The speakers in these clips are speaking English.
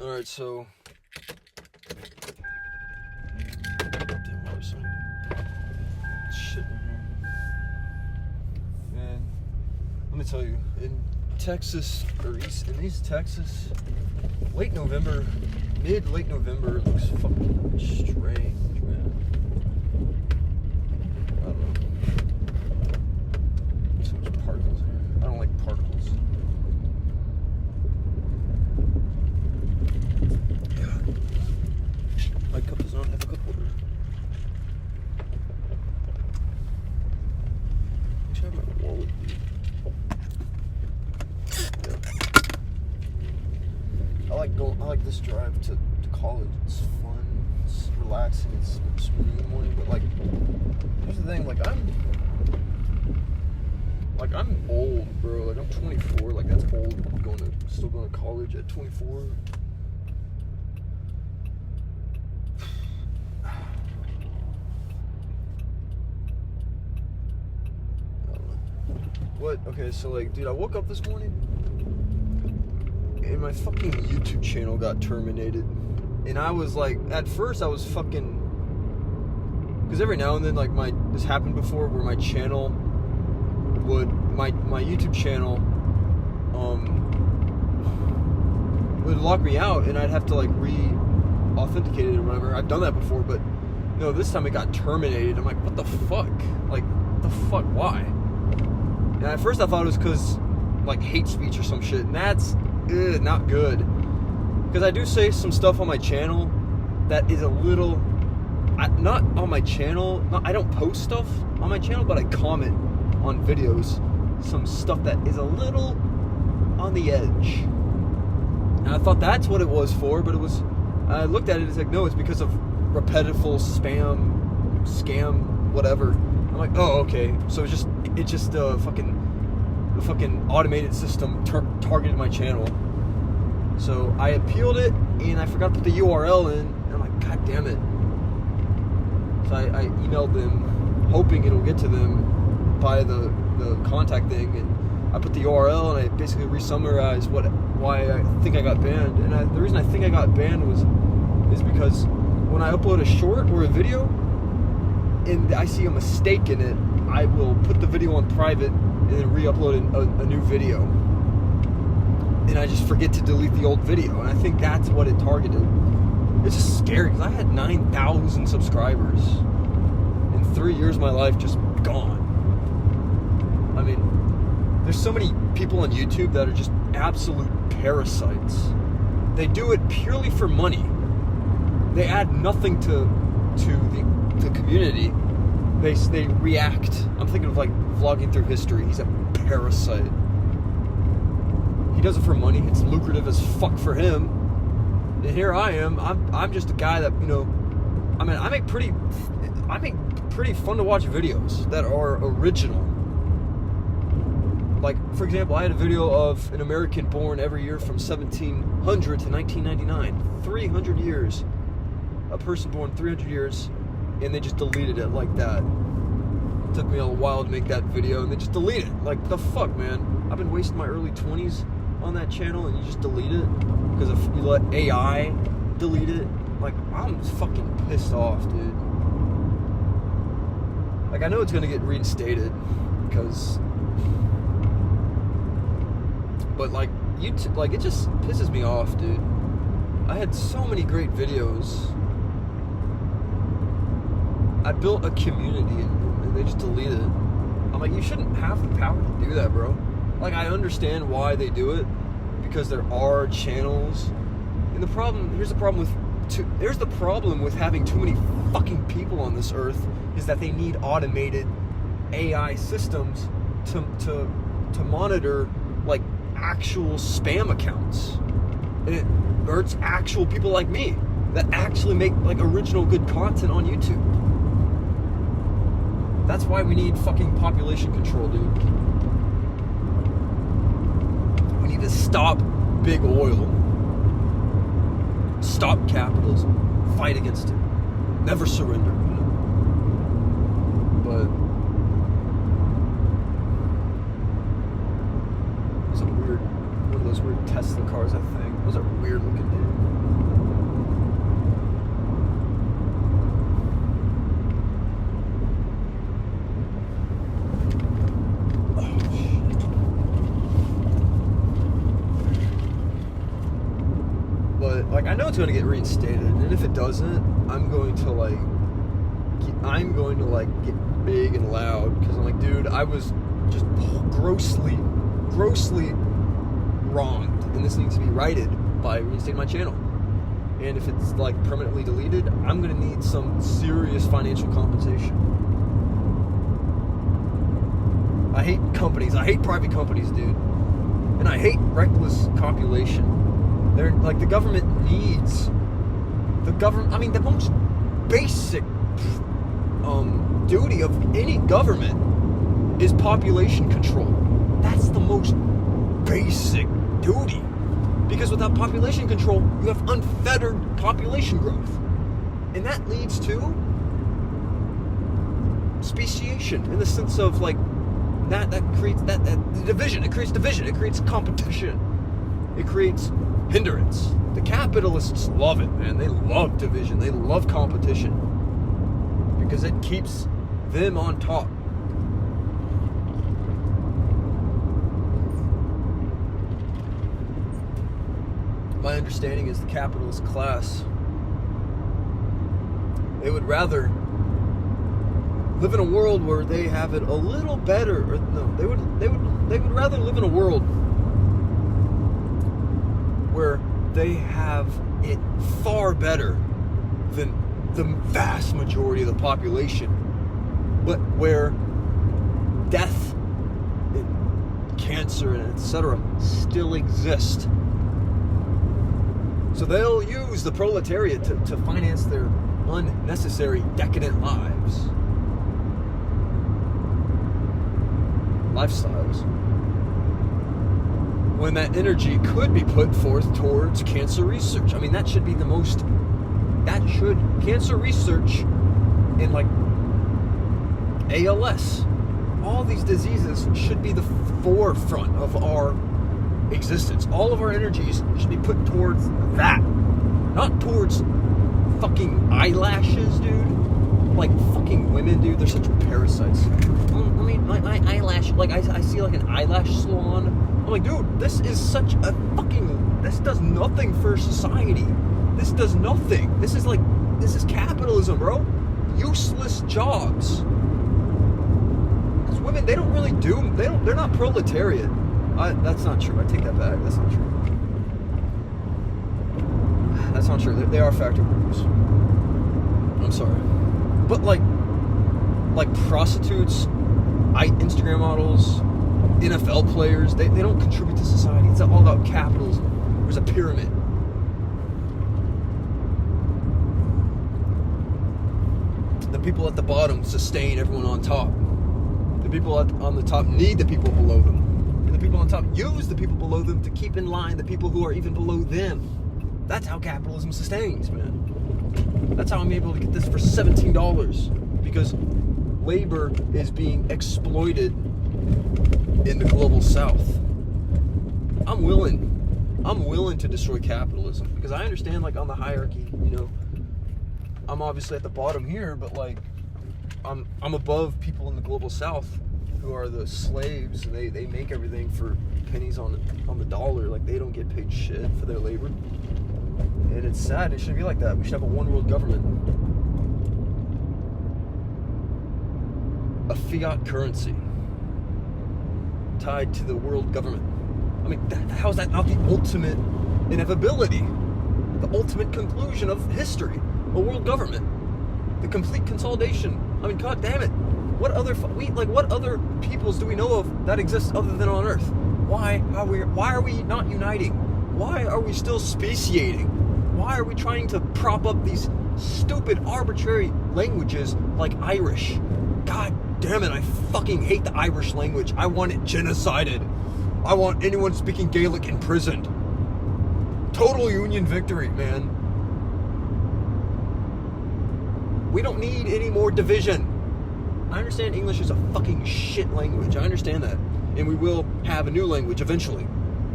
Alright, so... Damn, what was some shit in here? Man, let me tell you, in Texas, or in East Texas, late November, late November, it looks fucking strange, man. I don't know. So much particles here. I don't like particles. Yeah. My cup does not have a cup holder. Actually, I have my wallet. I like this drive to college. It's fun, it's relaxing, it's smooth in the morning. But like, here's the thing. I'm old, bro. Like, I'm 24. Like, that's old. Still going to college at 24. What? Okay, so like, dude, I woke up this morning and my fucking YouTube channel got terminated. And I was like, at first I was fucking, because every now and then, like, this happened before where my channel my YouTube channel would lock me out and I'd have to like re-authenticate it or whatever. I've done that before, but no, this time it got terminated. I'm like, what the fuck? Like, what the fuck? Why? And at first I thought it was because like hate speech or some shit, and that's not good. Because I do say some stuff on my channel that is a little, not on my channel, I don't post stuff on my channel, but I comment on videos some stuff that is a little on the edge. And I thought that's what it was for, but I looked at it, it's like, no, it's because of repetitive spam, scam, whatever. I'm like, oh, okay. So it's just the fucking automated system targeted my channel. So I appealed it, and I forgot to put the URL in, and I'm like, god damn it. So I emailed them, hoping it'll get to them by the contact thing, and I put the URL, and I basically re-summarized why I think I got banned. And the reason I think I got banned is because when I upload a short or a video, and I see a mistake in it, I will put the video on private and then re-upload a new video. And I just forget to delete the old video, and I think that's what it targeted. It's just scary, because I had 9,000 subscribers. In 3 years, my life just gone. I mean, there's so many people on YouTube that are just absolute parasites. They do it purely for money. They add nothing to the community. They react. I'm thinking of like vlogging through history. He's a parasite. He does it for money. It's lucrative as fuck for him. And here I am. I'm just a guy that, you know, I mean, I make pretty fun to watch videos that are original. Like, for example, I had a video of an American born every year from 1700 to 1999. 300 years. A person born 300 years, and they just deleted it like that. It took me a while to make that video, and they just delete it. Like, the fuck, man? I've been wasting my early 20s on that channel, and you just delete it? Because if you let AI delete it? Like, I'm fucking pissed off, dude. Like, I know it's gonna get reinstated, because... But, like, YouTube, like, it just pisses me off, dude. I had so many great videos. I built a community, and they just delete it. I'm like, you shouldn't have the power to do that, bro. Like, I understand why they do it, because there are channels. And here's the problem with having too many fucking people on this earth, is that they need automated AI systems to monitor, like, actual spam accounts. And it hurts actual people like me that actually make, like, original good content on YouTube. That's why we need fucking population control, dude. We need to stop big oil. Stop capitalism. Fight against it. Never surrender. But it's one of those weird Tesla cars, I think. Those are weird looking, dude. like, I know it's gonna get reinstated, and if it doesn't, I'm going to get big and loud, because I'm like, dude, I was just grossly wronged, and this needs to be righted by reinstating my channel. And if it's like permanently deleted, I'm gonna need some serious financial compensation. I hate companies. I hate private companies, dude. And I hate reckless copulation. They're like, the government needs the most basic duty of any government is population control. That's the most basic duty. Because without population control, you have unfettered population growth. And that leads to speciation, in the sense of like, that creates that division. It creates division. It creates competition. It creates hindrance. The capitalists love it, man. They love division. They love competition. Because it keeps them on top. My understanding is the capitalist class, they would rather live in a world where they have it a little better, or no, they would rather live in a world where they have it far better than the vast majority of the population, but where death and cancer and etc. still exist. So they'll use the proletariat to finance their unnecessary, decadent lifestyles. When that energy could be put forth towards cancer research. I mean, cancer research in like ALS, all these diseases should be the forefront of our existence. All of our energies should be put towards that, not towards fucking eyelashes, dude. Like, fucking women, dude, they're such parasites. I mean, my eyelash, like, I see like an eyelash salon. I'm like, dude, this is such a fucking, this does nothing for society. This does nothing. This is capitalism, bro. Useless jobs. Because women, they're not proletariat. That's not true. I take that back. That's not true. That's not true. They are factory workers. I'm sorry. But like prostitutes, Instagram models, NFL players, they don't contribute to society. It's all about capitalism. There's a pyramid. The people at the bottom sustain everyone on top. The people on the top need the people below them. The people on top use the people below them to keep in line the people who are even below them. That's how capitalism sustains, man. That's how I'm able to get this for $17, because labor is being exploited in the global south. I'm willing to destroy capitalism, because I understand, like, on the hierarchy, I'm obviously at the bottom here, but like I'm above people in the global south who are the slaves, and they make everything for pennies on the dollar. Like, they don't get paid shit for their labor. And it's sad. It shouldn't be like that. We should have a one world government. A fiat currency tied to the world government. I mean, how is that not the ultimate inevitability? The ultimate conclusion of history? A world government. The complete consolidation. I mean, god damn it. What other peoples do we know of that exist other than on Earth? Why are we not uniting? Why are we still speciating? Why are we trying to prop up these stupid arbitrary languages like Irish? God damn it, I fucking hate the Irish language. I want it genocided. I want anyone speaking Gaelic imprisoned. Total Union victory, man. We don't need any more division. I understand English is a fucking shit language. I understand that. And we will have a new language eventually.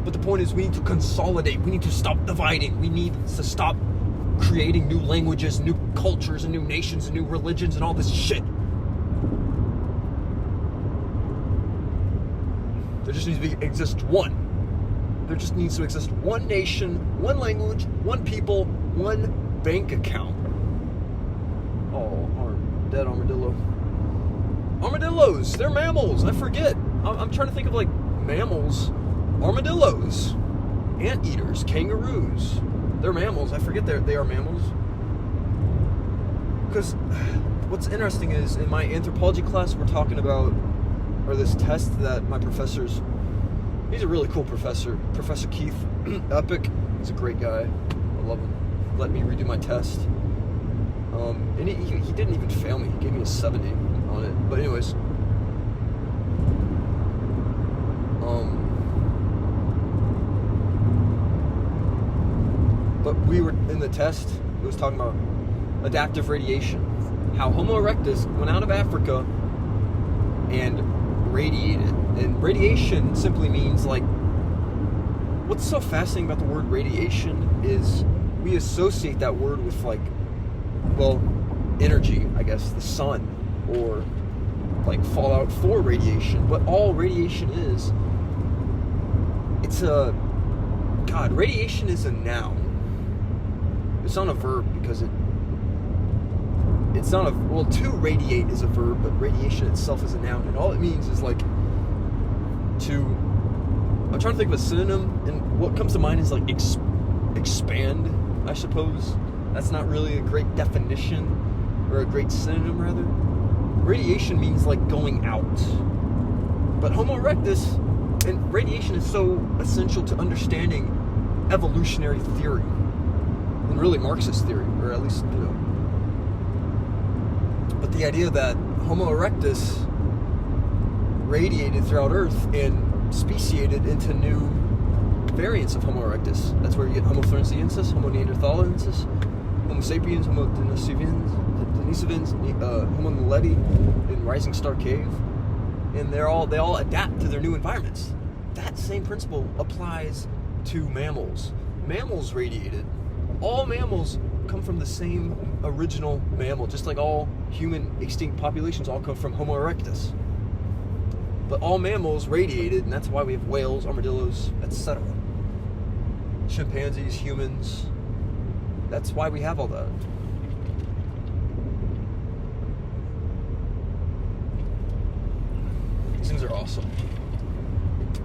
But the point is, we need to consolidate. We need to stop dividing. We need to stop creating new languages, new cultures, and new nations, and new religions, and all this shit. There just needs to exist one. There just needs to exist one nation, one language, one people, one bank account. Oh, dead armadillo. Armadillos, they're mammals. I forget. I'm trying to think of like mammals. Armadillos, anteaters, kangaroos. They're mammals. I forget they are mammals. Because what's interesting is in my anthropology class we're talking about, or this test that my professor's, he's a really cool professor, Professor Keith Epic. He's a great guy. I love him. Let me redo my test. And he didn't even fail me. He gave me a 70 on it. But anyways, but we were in the test. It was talking about adaptive radiation. How Homo erectus went out of Africa and radiated. And radiation simply means like, what's so fascinating about the word radiation is we associate that word with like, well, energy, I guess, the sun, or like Fallout 4 radiation. But all radiation is, radiation is a noun. It's not a verb because it's not a, well, to radiate is a verb, but radiation itself is a noun, and all it means is like I'm trying to think of a synonym, and what comes to mind is like expand, I suppose. That's not really a great definition, or a great synonym rather. Radiation means like going out. But Homo erectus, and radiation is so essential to understanding evolutionary theory, and really Marxist theory, or at least, but the idea that Homo erectus radiated throughout Earth and speciated into new variants of Homo erectus. That's where you get Homo floresiensis, Homo neanderthalensis, Homo sapiens, Homo denisovans, Homo naledi in Rising Star Cave, and they all adapt to their new environments. That same principle applies to mammals. Mammals radiated. All mammals come from the same original mammal, just like all human extinct populations all come from Homo erectus. But all mammals radiated, and that's why we have whales, armadillos, etc. Chimpanzees, humans. That's why we have all that. These things are awesome.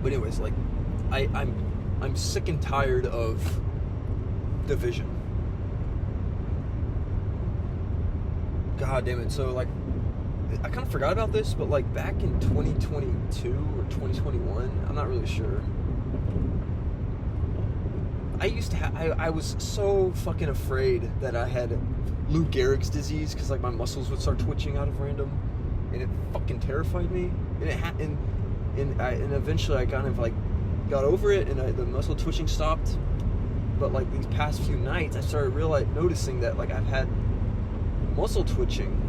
But anyways, like, I'm sick and tired of division. God damn it. So, like, I kind of forgot about this, but, like, back in 2022 or 2021, I'm not really sure. I was so fucking afraid that I had Lou Gehrig's disease, because, like, my muscles would start twitching out of random, and it fucking terrified me. And and eventually I kind of, like, got over it, and the muscle twitching stopped. But, like, these past few nights, I started noticing that, like, I've had muscle twitching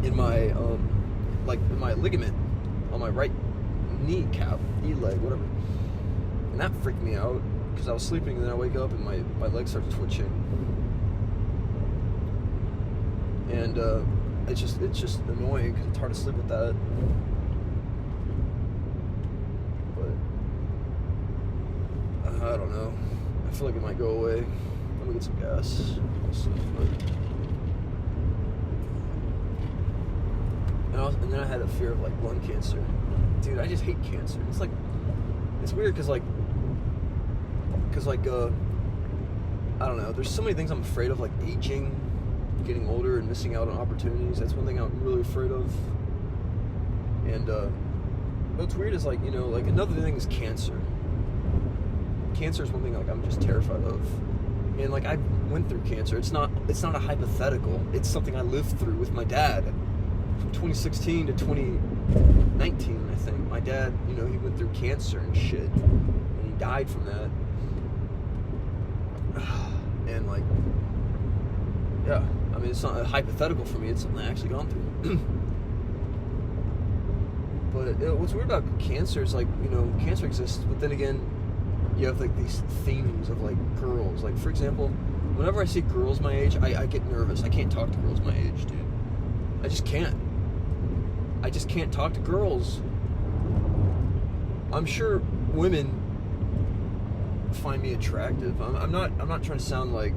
in my in my ligament on my right knee leg, whatever, and that freaked me out because I was sleeping, and then I wake up and my legs start twitching, and it's just annoying because it's hard to sleep with that. But I don't know. I feel like it might go away. Let me get some gas. And then I had a fear of, like, lung cancer. Dude, I just hate cancer. It's like, it's weird because I don't know, there's so many things I'm afraid of, like aging, getting older, and missing out on opportunities. That's one thing I'm really afraid of. And what's weird is, like, like, another thing is cancer. Cancer is one thing, like, I'm just terrified of. And, like, I went through cancer. It's not a hypothetical. It's something I lived through with my dad. From 2016 to 2019, I think. My dad, he went through cancer and shit. And he died from that. And, like, yeah. I mean, it's not a hypothetical for me. It's something I actually gone through. But what's weird about cancer is, like, cancer exists, but then again, you have, like, these themes of, like, girls. Like, for example, whenever I see girls my age, I get nervous. I can't talk to girls my age, dude. I just can't. I just can't talk to girls. I'm sure women find me attractive. I'm not trying to sound like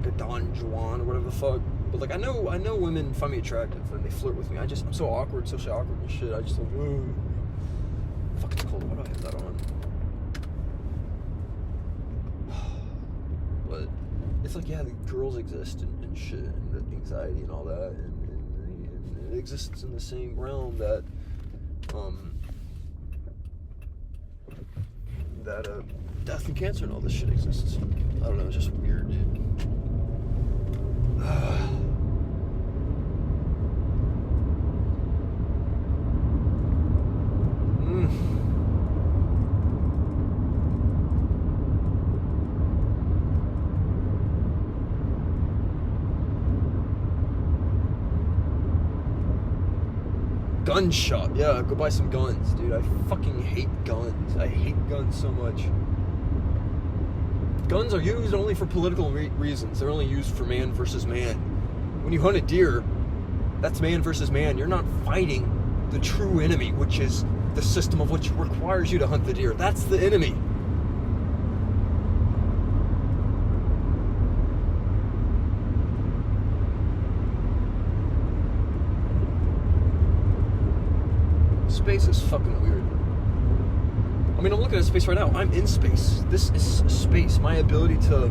a Don Juan or whatever the fuck. But like I know women find me attractive and they flirt with me. I'm so awkward, socially awkward and shit. I just like, ooh, fuck, it's cold. Why do I have that on? But it's like, yeah, the girls exist and shit, and the anxiety and all that, and it exists in the same realm that death and cancer and all this shit exists. I don't know, it's just weird, dude. Gunshot, yeah, go buy some guns, dude. I fucking hate guns. I hate guns so much. Guns are used only for political reasons. They're only used for man versus man. When you hunt a deer, that's man versus man. You're not fighting the true enemy, which is the system of which requires you to hunt the deer. That's the enemy. Space is fucking weird. I mean, I'm looking at space right now. I'm in space. This is space. My ability to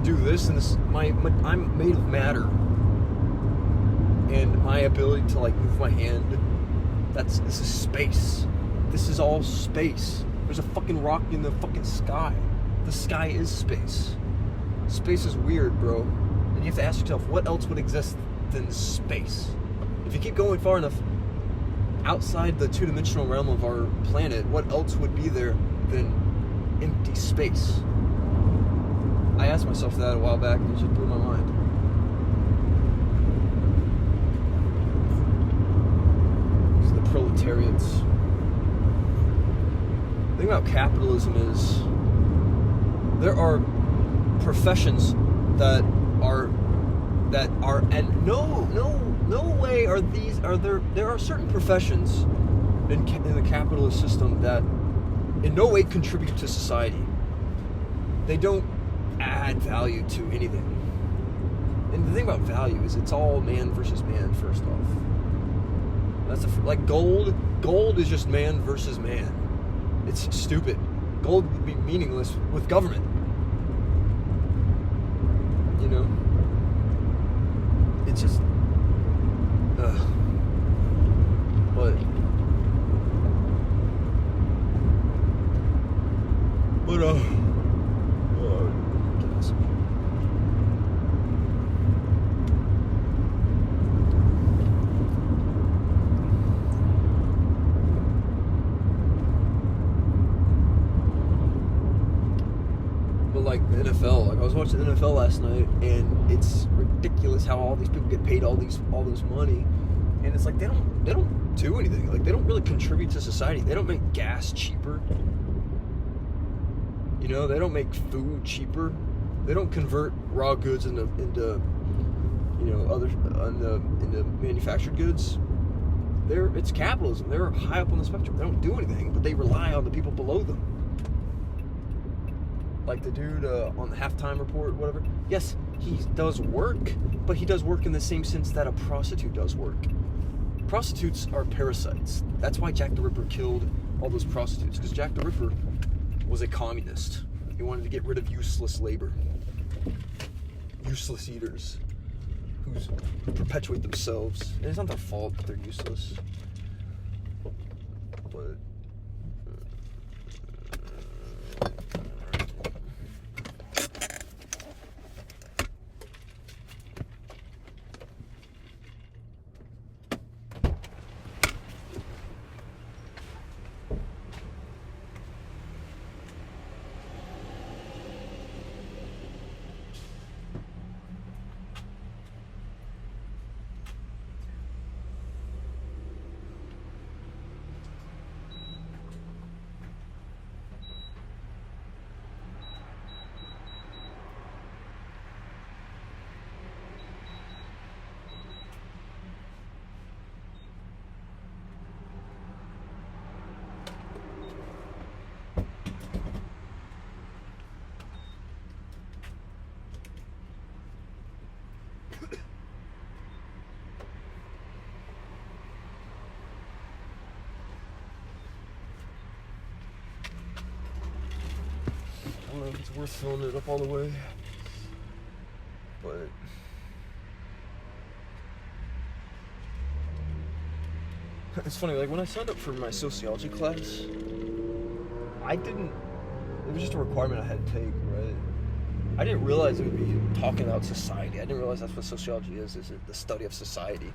do this and this, I'm made of matter, and my ability to like move my hand. This is space. This is all space. There's a fucking rock in the fucking sky. The sky is space. Space is weird, bro. And you have to ask yourself, what else would exist than space? If you keep going far enough outside the two-dimensional realm of our planet, what else would be there than empty space? I asked myself that a while back and it just blew my mind. It's the proletariats. The thing about capitalism is there are professions that are and no way are there are certain professions in the capitalist system that in no way contribute to society. They don't add value to anything. And the thing about value is it's all man versus man, first off. That's like gold is just man versus man. It's stupid. Gold would be meaningless with government. You know? It's just like the NFL. Like I was watching the NFL last night, and it's ridiculous how all these people get paid all this money, and it's like they don't do anything. Like they don't really contribute to society. They don't make gas cheaper. You know, they don't make food cheaper. They don't convert raw goods into you know into manufactured goods. It's capitalism. They're high up on the spectrum. They don't do anything, but they rely on the people below them. Like the dude on the halftime report, whatever. Yes, he does work, but he does work in the same sense that a prostitute does work. Prostitutes are parasites. That's why Jack the Ripper killed all those prostitutes, because Jack the Ripper was a communist. He wanted to get rid of useless labor. Useless eaters who perpetuate themselves. And it's not their fault that they're useless. But if it's worth filling it up all the way. But it's funny, like when I signed up for my sociology class, it was just a requirement I had to take, right? I didn't realize it would be talking about society. I didn't realize that's what sociology is it the study of society.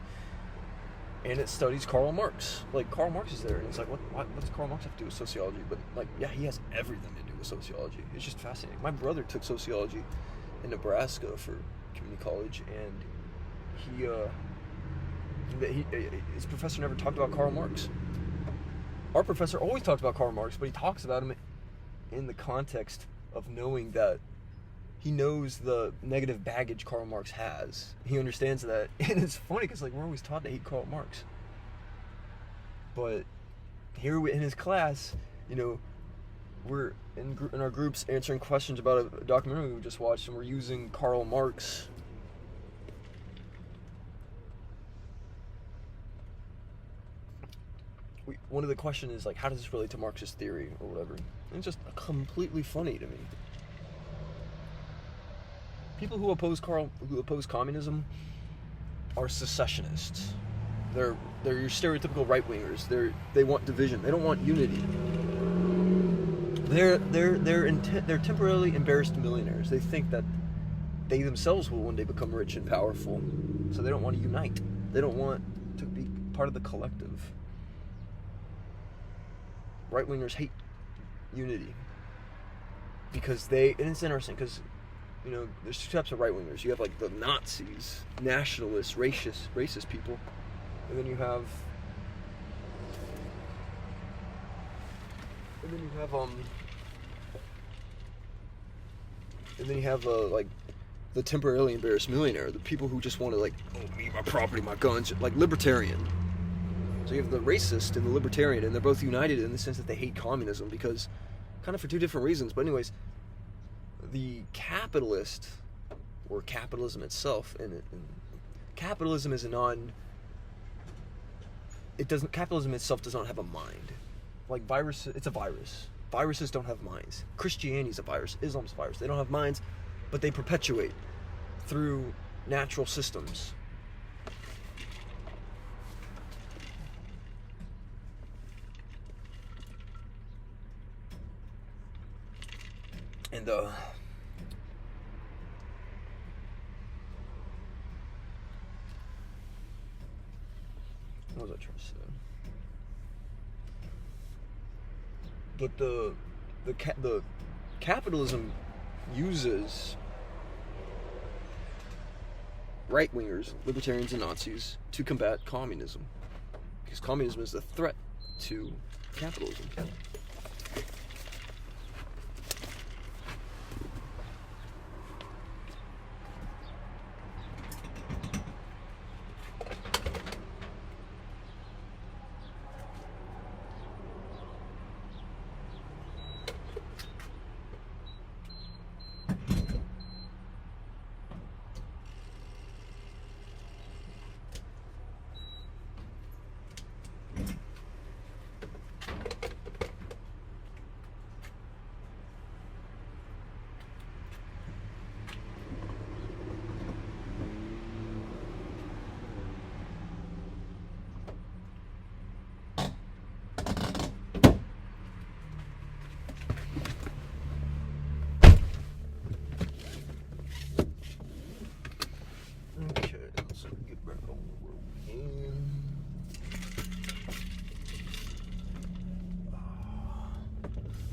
And it studies Karl Marx. Like, Karl Marx is there, and it's like, what does Karl Marx have to do with sociology? But, like, yeah, he has everything to do with sociology. It's just fascinating. My brother took sociology in Nebraska for community college, and his professor never talked about Karl Marx. Our professor always talks about Karl Marx, but he talks about him in the context of knowing that he knows the negative baggage Karl Marx has. He understands that. And it's funny because, like, we're always taught to hate Karl Marx. But here in his class, you know, we're in our groups answering questions about a documentary we just watched, and we're using Karl Marx. One of the questions is, like, how does this relate to Marxist theory or whatever? And it's just completely funny to me. People who oppose communism are secessionists. They're your stereotypical right-wingers. They want division. They don't want unity. They're temporarily embarrassed millionaires. They think that they themselves will one day become rich and powerful, so they don't want to unite. They don't want to be part of the collective. Right-wingers hate unity because and it's interesting because, you know, there's two types of right-wingers. You have, like, the Nazis, nationalists, racist people, and then you have like the temporarily embarrassed millionaire, the people who just want to, like, oh, me, my property, my guns, like libertarian. So you have the racist and the libertarian, and they're both united in the sense that they hate communism because, kind of for two different reasons. But anyways, the capitalist, or capitalism itself, and capitalism is capitalism itself does not have a mind. Like it's a virus. Viruses don't have minds. Christianity is a virus. Islam's a virus. They don't have minds, but they perpetuate through natural systems. And what was I trying to say? But the capitalism uses right-wingers, libertarians, and Nazis to combat communism, because communism is a threat to capitalism.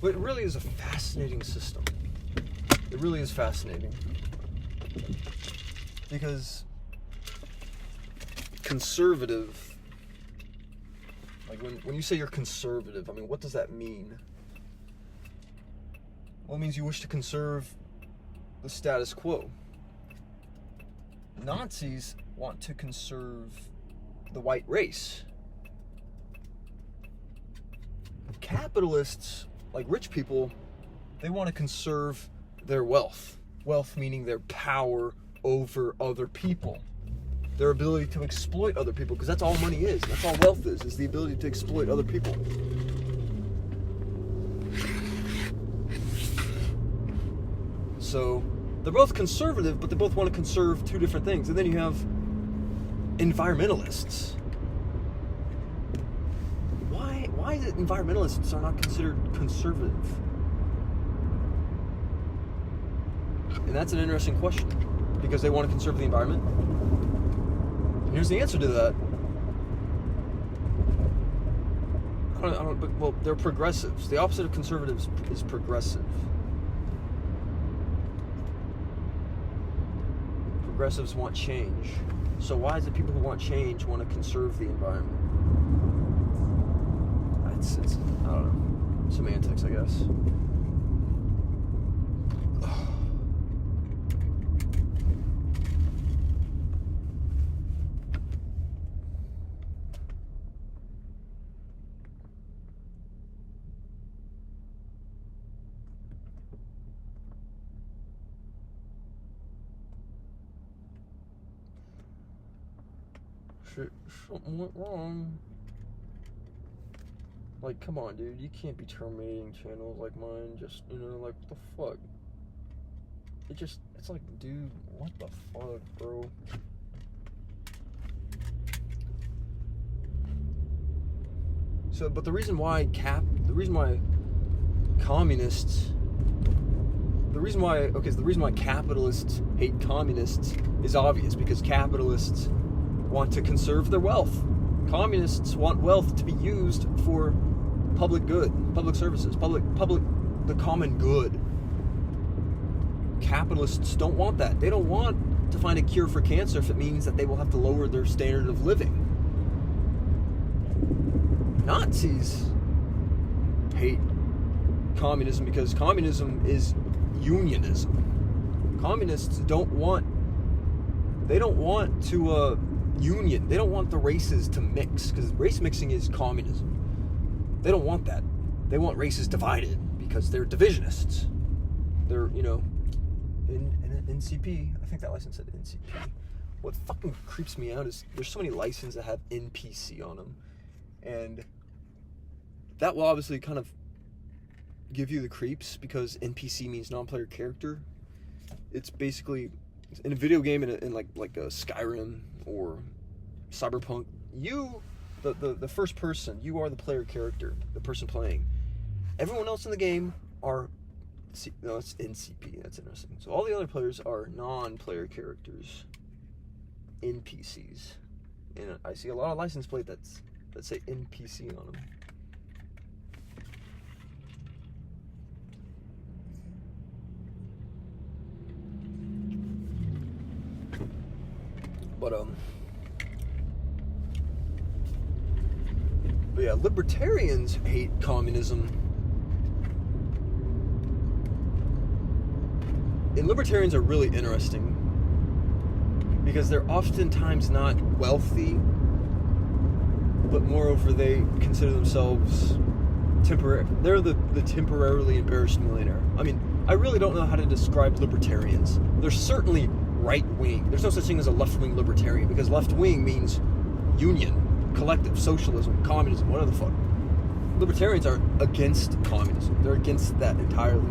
But it really is a fascinating system. It really is fascinating. Because conservative, like when you say you're conservative, I mean, what does that mean? Well, it means you wish to conserve the status quo. Nazis want to conserve the white race. Capitalists, like rich people, they want to conserve their wealth. Wealth meaning their power over other people. Their ability to exploit other people, because that's all money is. That's all wealth is the ability to exploit other people. So they're both conservative, but they both want to conserve two different things. And then you have environmentalists. Why is it environmentalists are not considered conservative? And that's an interesting question, because they want to conserve the environment. And here's the answer to that. Well, they're progressives. The opposite of conservatives is progressive. Progressives want change. So why is it people who want change want to conserve the environment? It's I don't know, semantics, I guess. Something went wrong. Like, come on, dude. You can't be terminating channels like mine. Just, like, what the fuck? It's like, dude, what the fuck, bro? So, but the reason why capitalists hate communists is obvious, because capitalists want to conserve their wealth. Communists want wealth to be used for public good, public services, the common good. Capitalists don't want that. They don't want to find a cure for cancer if it means that they will have to lower their standard of living. Nazis hate communism because communism is unionism. Communists don't want to union. They don't want the races to mix, because race mixing is communism. They don't want that. They want races divided because they're divisionists. They're, in NCP. I think that license said NCP. What fucking creeps me out is there's so many licenses that have NPC on them. And that will obviously kind of give you the creeps, because NPC means non-player character. It's basically, in a video game, in like a Skyrim or Cyberpunk, the first person, you are the player character, the person playing. Everyone else in the game are, no, it's NCP, that's interesting. So all the other players are non-player characters, NPCs. And I see a lot of license plates that say NPC on them. But yeah, libertarians hate communism. And libertarians are really interesting because they're oftentimes not wealthy, but moreover, they consider themselves they're the temporarily embarrassed millionaire. I mean, I really don't know how to describe libertarians. They're certainly right-wing. There's no such thing as a left-wing libertarian, because left-wing means union, collective, socialism, communism, whatever the fuck. Libertarians are against communism. They're against that entirely.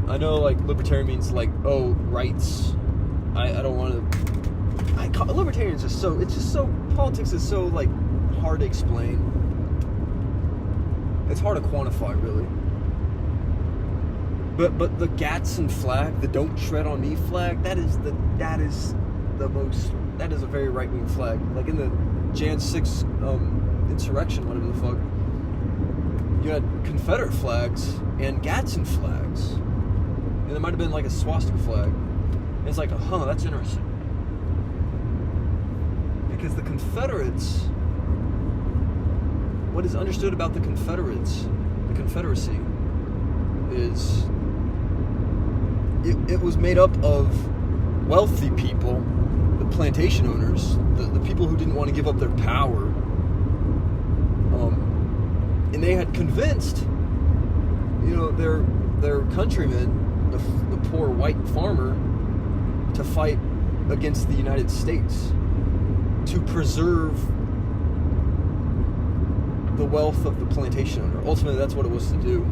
I know, like, libertarian means, like, oh, rights. I don't want to... Libertarians are so... It's just so... Politics is so, like, hard to explain. It's hard to quantify, really. But the Gadsden flag, the "Don't Tread on Me" flag, that is a very right-wing flag. Like in the Jan 6 insurrection, whatever the fuck, you had Confederate flags and Gadsden flags, and there might have been like a swastika flag. And it's like, that's interesting, because the Confederates, what is understood about the Confederates, the Confederacy, is it was made up of wealthy people, the plantation owners, the people who didn't want to give up their power, and they had convinced, their countrymen, the poor white farmer, to fight against the United States to preserve the wealth of the plantation owner. Ultimately, that's what it was to do.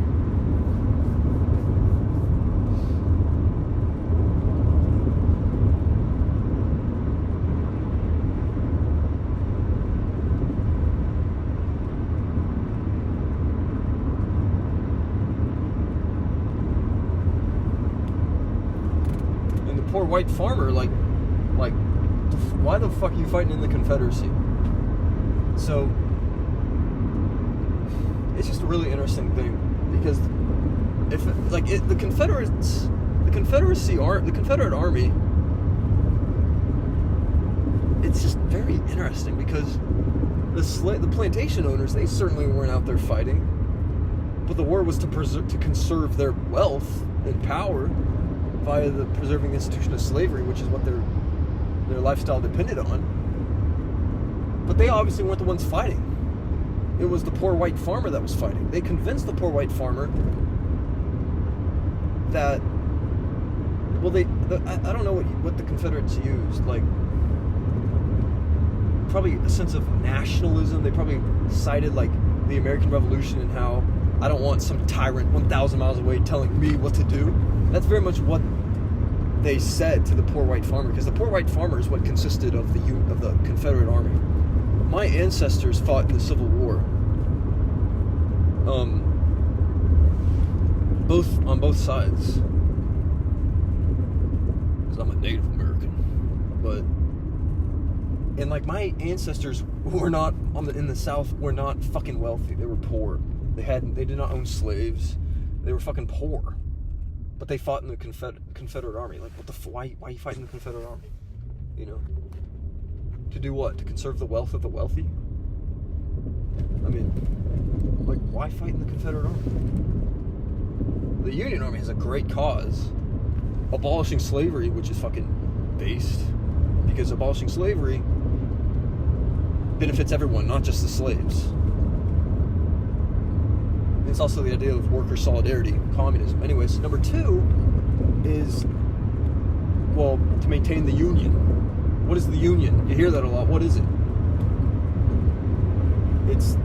white farmer, like, why the fuck are you fighting in the Confederacy? So, it's just a really interesting thing, because if, like, the Confederate Army, it's just very interesting, because the plantation owners, they certainly weren't out there fighting, but the war was to conserve their wealth and power via preserving the institution of slavery, which is what their lifestyle depended on. But they obviously weren't the ones fighting. It was the poor white farmer that was fighting. They convinced the poor white farmer that, well, I don't know what the Confederates used, like, probably a sense of nationalism. They probably cited, like, the American Revolution and how I don't want some tyrant 1,000 miles away telling me what to do. That's very much what they said to the poor white farmer, because the poor white farmer is what consisted of the Confederate Army. My ancestors fought in the Civil War, on both sides, because I'm a Native American. But, and like, my ancestors were not in the South, were not fucking wealthy. They were poor. They did not own slaves. They were fucking poor. But they fought in the Confederate Army. Like, why are you fighting the Confederate Army? You know? To do what? To conserve the wealth of the wealthy? I mean, like, why fight in the Confederate Army? The Union Army has a great cause. Abolishing slavery, which is fucking based. Because abolishing slavery benefits everyone, not just the slaves. It's also the idea of worker solidarity, communism. Anyways, number 2 is, well, to maintain the Union. What is the Union? You hear that a lot. What is it? It's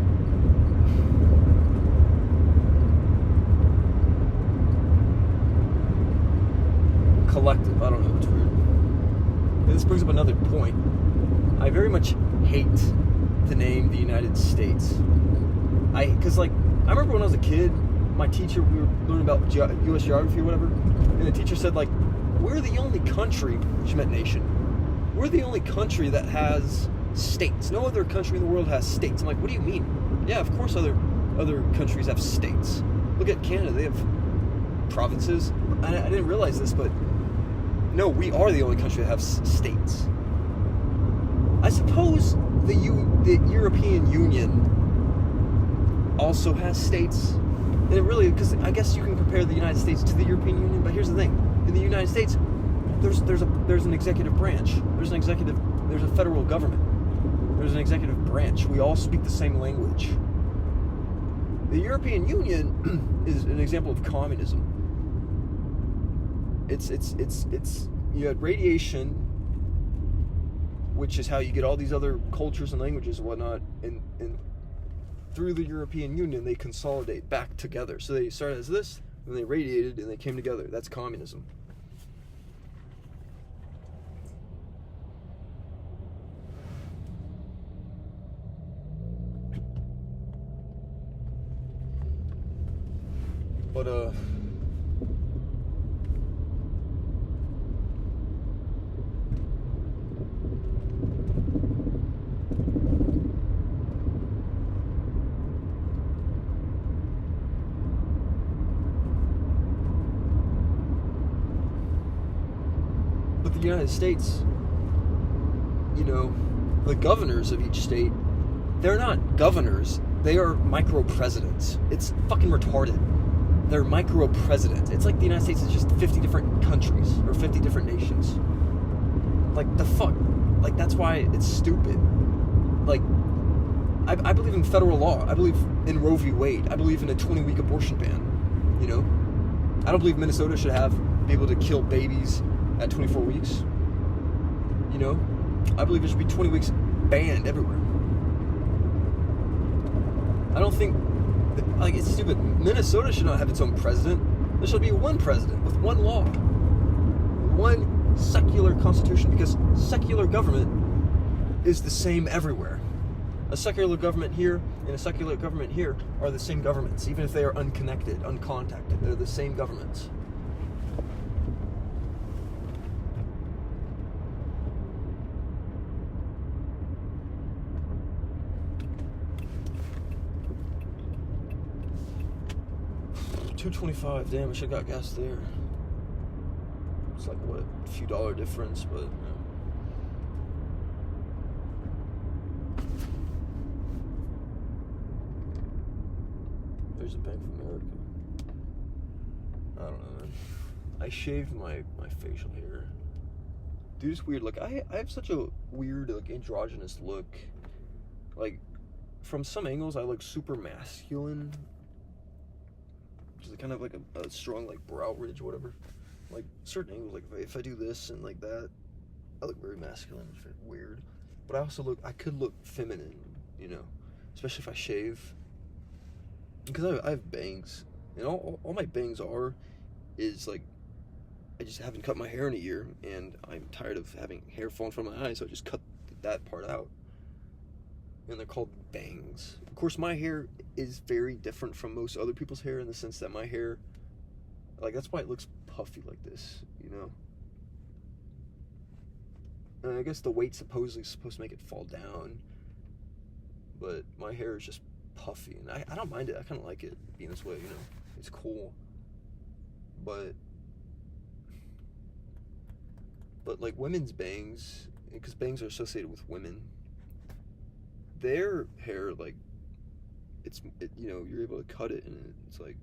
collective. I don't know. It's weird. And this brings up another point. I very much hate the name the United States. Because, like, I remember when I was a kid, my teacher, we were learning about U.S. geography or whatever, and the teacher said, like, we're the only country, she meant nation, we're the only country that has states. No other country in the world has states. I'm like, what do you mean? Yeah, of course other countries have states. Look at Canada, they have provinces. I didn't realize this, but no, we are the only country that has states. I suppose the European Union also has states, and it really, because I guess you can compare the United States to the European Union, but here's the thing: in the United States, there's an executive branch, there's a federal government, there's an executive branch. We all speak the same language. The European Union is an example of communism. It's you had radiation, which is how you get all these other cultures and languages and whatnot, and through the European Union, they consolidate back together. So they started as this, and they radiated, and they came together. That's communism. But, the United States, you know, the governors of each state, they're not governors, they are micro-presidents. It's fucking retarded. They're micro-presidents. It's like the United States is just 50 different countries, or 50 different nations. Like, the fuck? Like, that's why it's stupid. Like, I believe in federal law. I believe in Roe v. Wade. I believe in a 20-week abortion ban, you know? I don't believe Minnesota should be able to kill babies at 24 weeks, you know? I believe it should be 20 weeks banned everywhere. I don't think, like, it's stupid. Minnesota should not have its own president. There should be one president with one law, one secular constitution, because secular government is the same everywhere. A secular government here and a secular government here are the same governments, even if they are unconnected, uncontacted. They're the same governments. $2.25. Damn, I should have got gas there. It's like, what, a few dollar difference, but, yeah. There's a Bank of America. I don't know, man. I shaved my facial hair. Dude, it's weird. Like, I have such a weird, like, androgynous look. Like, from some angles, I look super masculine. Which is kind of like a strong, like, brow ridge or whatever. Like, certain angles, like, if I do this and like that, I look very masculine. It's very weird. But I could look feminine, you know? Especially if I shave. Because I have bangs. And all my bangs is, like, I just haven't cut my hair in a year, and I'm tired of having hair falling from my eyes, so I just cut that part out. And they're called bangs. Of course, my hair is very different from most other people's hair in the sense that my hair, like, that's why it looks puffy like this, you know? And I guess the weight's supposedly supposed to make it fall down, but my hair is just puffy, and I don't mind it. I kind of like it being this way, you know? It's cool. But like women's bangs, because bangs are associated with women, their hair, like, you know, you're able to cut it, and it's like,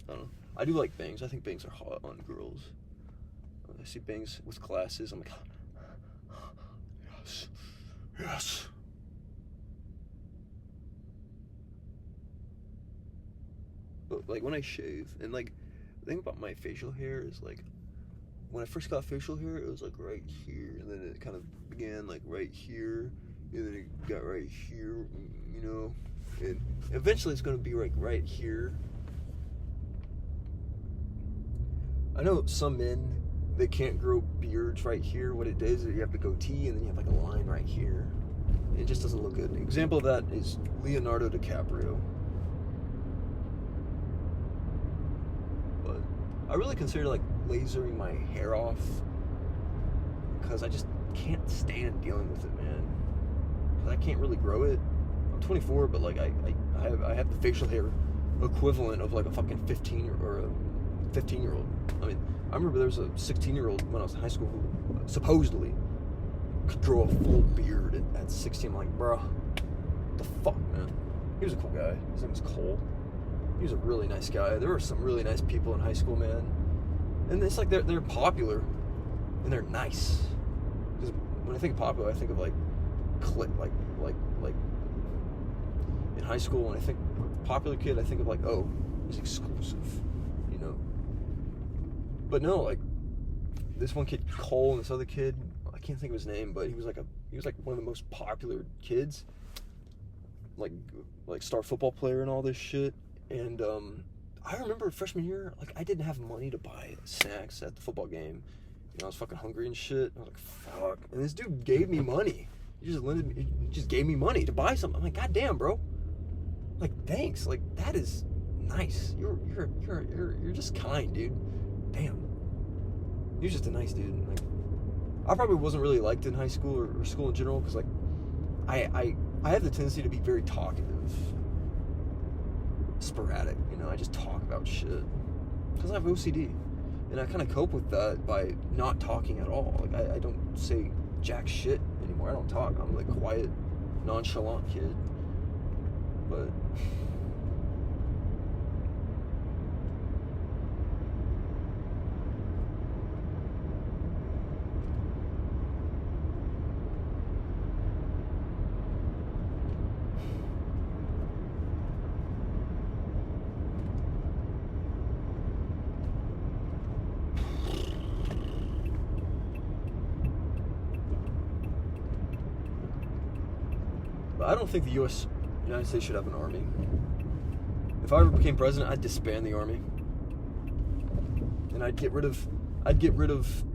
I don't know. I do like bangs. I think bangs are hot on girls. I see bangs with glasses, I'm like, yes, yes. But, like, when I shave, and, like, the thing about my facial hair is, like, when I first got facial hair, it was, like, right here, and then it kind of began, like, right here, and then it got right here, you know, and eventually it's going to be, like, right here. I know some men, they can't grow beards right here. What it does is you have the goatee, and then you have, like, a line right here. It just doesn't look good. An example of that is Leonardo DiCaprio. I really consider, like, lasering my hair off, because I just can't stand dealing with it, man. Because I can't really grow it. I'm 24, but, like, I have the facial hair equivalent of, like, a fucking 15-year-old. I mean, I remember there was a 16-year-old when I was in high school who supposedly could grow a full beard at 16. I'm like, bruh, what the fuck, man? He was a cool guy. His name was Cole. He was a really nice guy. There were some really nice people in high school, man. And it's like they're popular and they're nice. Because when I think of popular, I think of like in high school, when I think popular kid, I think of like, oh, he's exclusive, you know. But no, like this one kid Cole and this other kid, I can't think of his name, but he was like one of the most popular kids, like star football player and all this shit. And I remember freshman year, like, I didn't have money to buy snacks at the football game. You know, I was fucking hungry and shit. I was like, fuck. And this dude gave me money. He just gave me money to buy something. I'm like, God damn, bro. Like, thanks. Like, that is nice. You're just kind, dude. Damn. You're just a nice dude. Like, I probably wasn't really liked in high school or school in general, because, like, I have the tendency to be very talkative. Sporadic, you know, I just talk about shit because I have OCD, and I kind of cope with that by not talking at all. Like, I don't say jack shit anymore. I don't talk. I'm like quiet, nonchalant kid. But I don't think the United States should have an army. If I ever became president, I'd disband the army, and I'd get rid of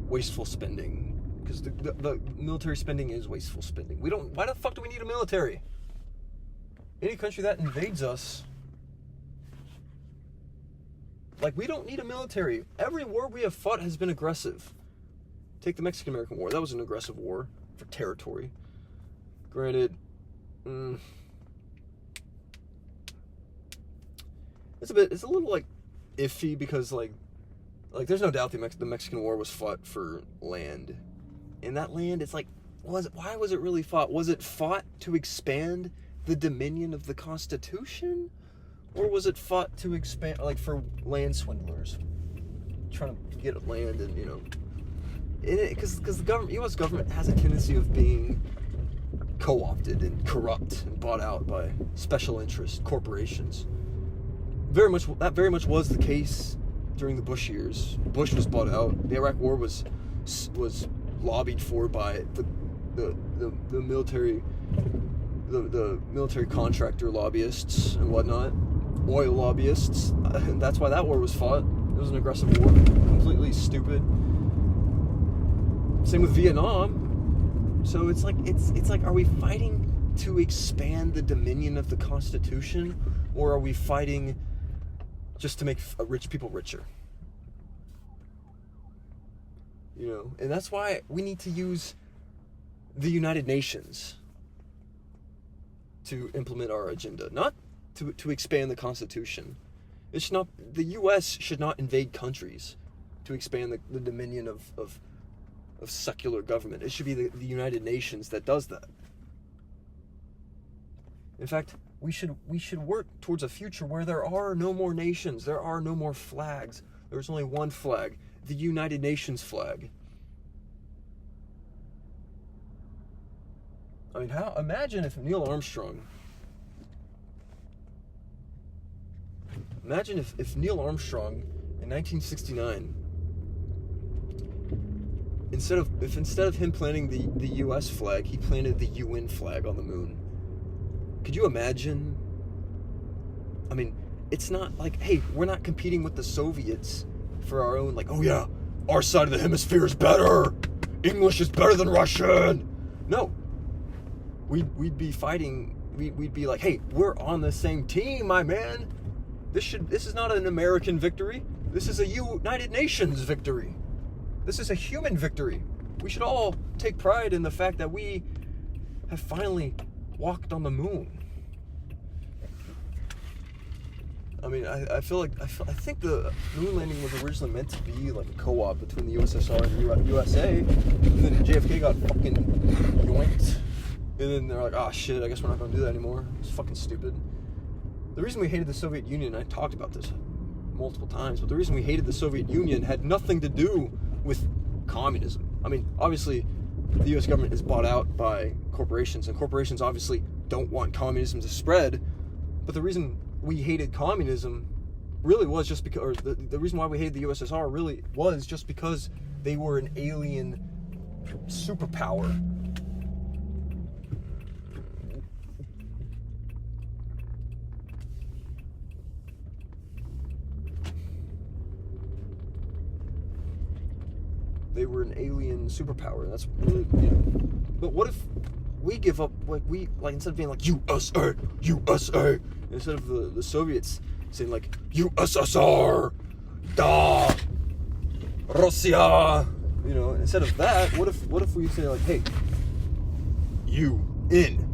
wasteful spending, because the military spending is wasteful spending. Why the fuck do we need a military? Any country that invades us, like, we don't need a military. Every war we have fought has been aggressive. Take the Mexican-American War. That was an aggressive war for territory. Granted, it's a little like iffy because like there's no doubt the Mexican War was fought for land, and that land, it's like, why was it really fought? Was it fought to expand the dominion of the Constitution, or was it fought to expand, like, for land swindlers trying to get land? And because the U.S. government has a tendency of being co-opted and corrupt and bought out by special interest corporations. That very much was the case during the Bush years. Bush was bought out. The Iraq War was lobbied for by the military, the military contractor lobbyists and whatnot, oil lobbyists. That's why that war was fought. It was an aggressive war, completely stupid. Same with Vietnam. So it's like, are we fighting to expand the dominion of the Constitution, or are we fighting just to make rich people richer? And that's why we need to use the United Nations to implement our agenda, not to expand the Constitution. The U.S. should not invade countries to expand the dominion of secular government. It should be the United Nations that does that. In fact, we should work towards a future where there are no more nations, there are no more flags. There's only one flag, the United Nations flag. I mean, imagine if Neil Armstrong, in 1969, instead of him planting the US flag, he planted the UN flag on the moon. Could you imagine? I mean, it's not like, hey, we're not competing with the Soviets for our own, like, oh yeah, our side of the hemisphere is better. English is better than Russian. No. We'd be fighting, we'd be like, hey, we're on the same team, my man. This is not an American victory. This is a United Nations victory. This is a human victory. We should all take pride in the fact that we have finally walked on the moon. I mean, I think the moon landing was originally meant to be like a co-op between the USSR and the USA, and then JFK got fucking yoinked, and then they're like, oh shit, I guess we're not gonna do that anymore. It's fucking stupid. The reason we hated the Soviet Union, I talked about this multiple times, but the reason we hated the Soviet Union had nothing to do with communism. I mean, obviously, the U.S. government is bought out by corporations, and corporations obviously don't want communism to spread, but the reason we hated communism really was just because, or the reason why we hated the USSR really was just because they were an alien superpower. They were an alien superpower. That's really, But what if we give up, instead of being like USA, USA, instead of the Soviets saying like USSR, da, Russia, instead of that, what if we say like, hey, UN,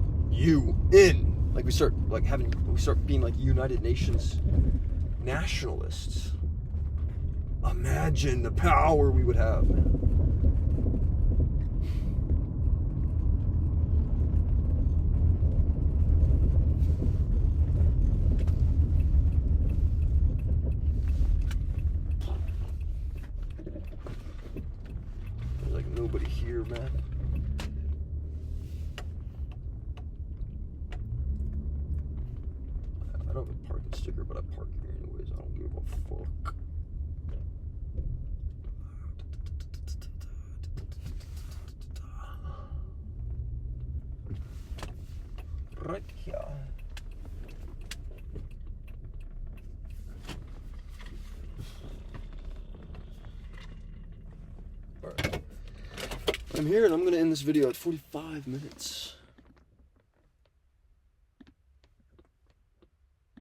like we start being like United Nations nationalists. Imagine the power we would have. There's like nobody here, man. I don't have a parking sticker, but I park here anyways. I don't give a fuck. Right here. Alright. I'm here and I'm going to end this video at 45 minutes.